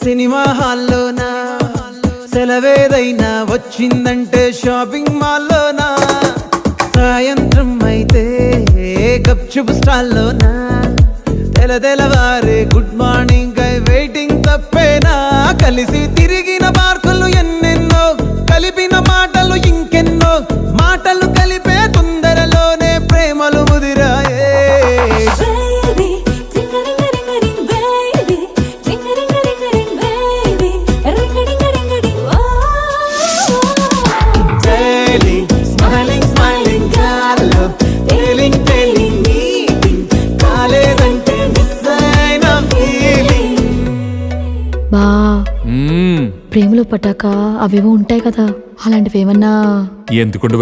Cinema హాల్లోనా, సెలవేదైనా వచ్చిందంటే shopping మాల్లోనా, సాయంత్రం అయితే గప్చుప్ స్టాల్లోనా, తెలవారే గుడ్ మార్నింగ్ ఐ వెయిటింగ్ తప్పేనా, కలిసి తిరిగిన మార్కులు ఎన్నెన్నో, కలిపిన మాటలు ఇంకెన్నో, మాటలు కలిపే తొందరలోనే ప్రేమలు ముదిరాయే. బా ప్రేమలో పట్టాక అవేవో ఉంటాయి కదా, అలాంటివి ఏమన్నా ఎందుకుండు